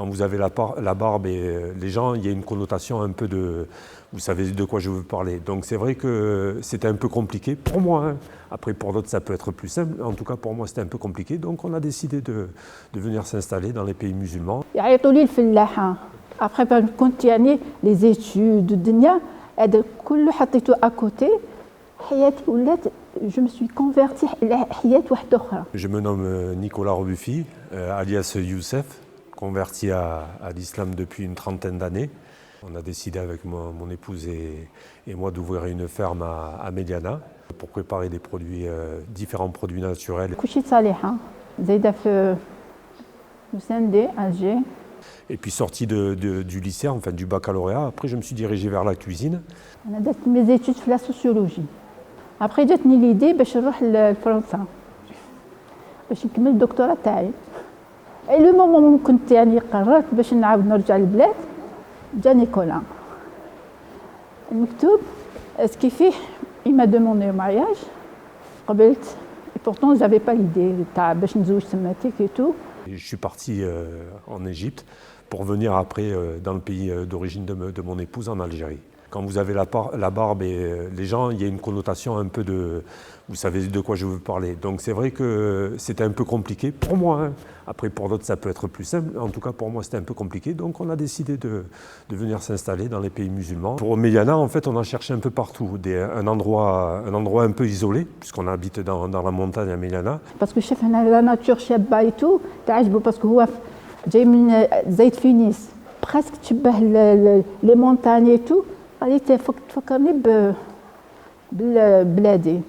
vous avez la barbe et les gens, il y a une connotation un peu de... Vous savez de quoi je veux parler. Donc c'est vrai que c'était un peu compliqué pour moi, hein. Après pour d'autres ça peut être plus simple. En tout cas pour moi c'était un peu compliqué. Donc on a décidé de venir s'installer dans les pays musulmans. يعيطوا لي الفلاحة. Après كنت يعني les études الدنيا هذا كله حطيته à côté. حياتي ولات je me suis convertie إلى حياة واحدة أخرى. Je me nomme Nicolas Rebuffi, alias Youssef, converti à l'islam depuis une trentaine d'années. On a décidé avec mon épouse et moi d'ouvrir une ferme à Méliana pour préparer des produits, différents produits naturels. كلشي صالحة زايدة في Sendé, Alger. Et puis sorti du lycée, enfin du baccalauréat, après je me suis dirigé vers la cuisine. أنا درت mes études في la sociologie. Après جاتني l'idée باش نروح لفرنسا باش نكمل الدكتوراه تاعي. اي لو مومون كنت يعني قررت باش نعاود نرجع للبلاد جا نيكولا المكتوب اسكي فيه il m'a demandé au mariage قبلت et pourtant j'avais pas l'idée تاع باش نتزوج تماك et tout. Je suis parti en Égypte pour venir après dans le pays d'origine de mon épouse en Algérie. Quand vous avez la barbe et les gens, il y a une connotation un peu de... Vous savez de quoi je veux parler. Donc c'est vrai que c'était un peu compliqué pour moi, hein. Après pour d'autres ça peut être plus simple. En tout cas pour moi c'était un peu compliqué. Donc on a décidé de venir s'installer dans les pays musulmans. Pour Méliana en fait on a cherché un peu partout. Un endroit un peu isolé puisqu'on habite dans la montagne à Méliana. Parce que شاف هنا لا ناتور شابه et tout تعجبه باسكو هو جاي من زايد فينيس بريسك تشبه لي مونتاني et tout. قال لي تفكرني ببلادي.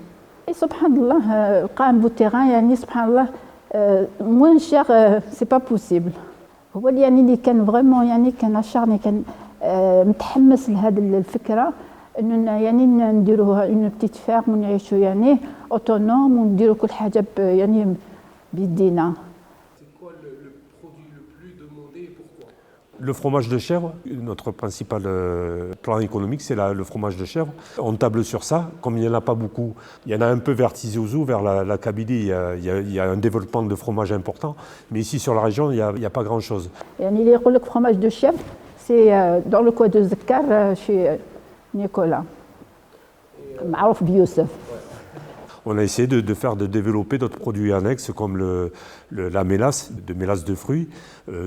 سبحان الله لقى ان بوتيران يعني سبحان الله موان شير سي با بوسيبل. هو اللي يعني اللي كان فريمون يعني كان اشارني كان متحمس لهذه الفكره انه يعني نديروها اون بتيت فيرم ونعيشوا يعني اوتونوم ونديروا كل حاجه يعني بيدينا. Le fromage de chèvre, notre principal plan économique, c'est le fromage de chèvre. On table sur ça. Comme il n'y en a pas beaucoup, il y en a un peu vers Tizi Ouzou, vers la Kabylie, il y a un développement de fromage important. Mais ici, sur la région, il n'y a pas grand-chose. يعني اللي يقول لك fromage de chèvre, c'est dans le coin de Zakar, chez Nicolas. معروف بيوسف. On a essayé de développer d'autres produits annexes comme la mélasse, de fruits,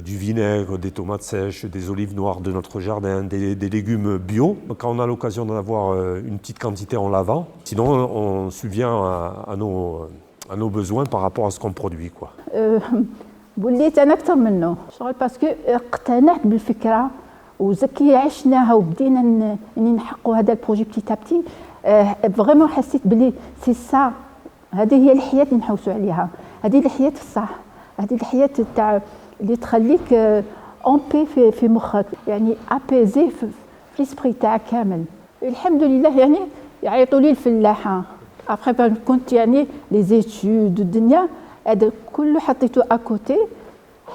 du vinaigre, des tomates sèches, des olives noires de notre jardin, des légumes bio. Quand on a l'occasion d'en avoir une petite quantité, on la vend. Sinon, on subvient à nos besoins par rapport à ce qu'on produit, quoi. وليت أنا أكثر منه شغل باسكو اقتنعت بالفكرة وزكي عشناها وبدينا نحققوا هذا البروجي بتي تابتي. فريمون حسيت بلي سي سا هذه هي الحياه اللي نحوسوا عليها. هذه الحياه الصح، هذه الحياه تاع اللي تخليك اون بي في مخك يعني ابيزي في ليسبري تاعك كامل. الحمد لله يعني يعيطوا لي الفلاحه. ابخي كنت يعني لي زيتود الدنيا هذا كله حطيته اكوتي.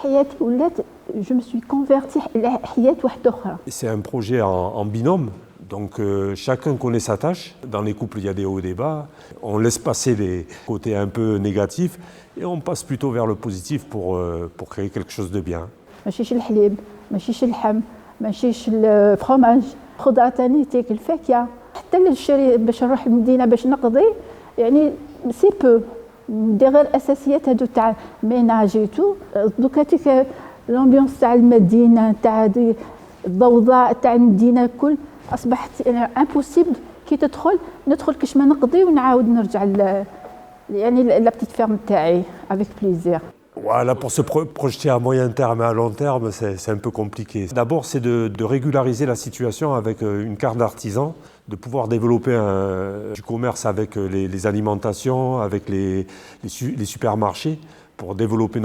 حياتي ولات جو me suis convertie الى حياه واحده اخرى. C'est un projet en binôme. Donc chacun connaît sa tâche. Dans les couples, il y a des hauts et des bas. On laisse passer les côtés un peu négatifs et on passe plutôt vers le positif pour créer quelque chose de bien. ماشيش الحليب، ماشيش اللحم، ماشيش الفرomage، خضرة ثاني تاكل فاكهة. حتى الشري باش نروح المدينة باش نقضي يعني سي بو. ندير غير الأساسيات هادو تاع ميناج تو. دوكا تيك الأمبيونس تاع المدينة تاع الضوضاء تاع المدينة الكل اصبحت امبوسيبل كي ندخل كاش ما نقضي ونعاود نرجع يعني لا بتيت فيرم تاعي افيك بليزير. Voilà, pour se projeter à moyen terme et à long terme, c'est un peu compliqué. D'abord, c'est de régulariser la situation avec une carte d'artisan, de pouvoir développer du commerce avec les alimentations, avec les supermarchés, pour développer,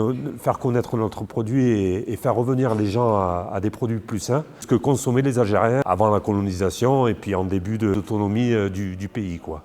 faire connaître notre produit et faire revenir les gens à des produits plus sains. Ce que consommaient les Algériens avant la colonisation et puis en début d'autonomie du pays, quoi.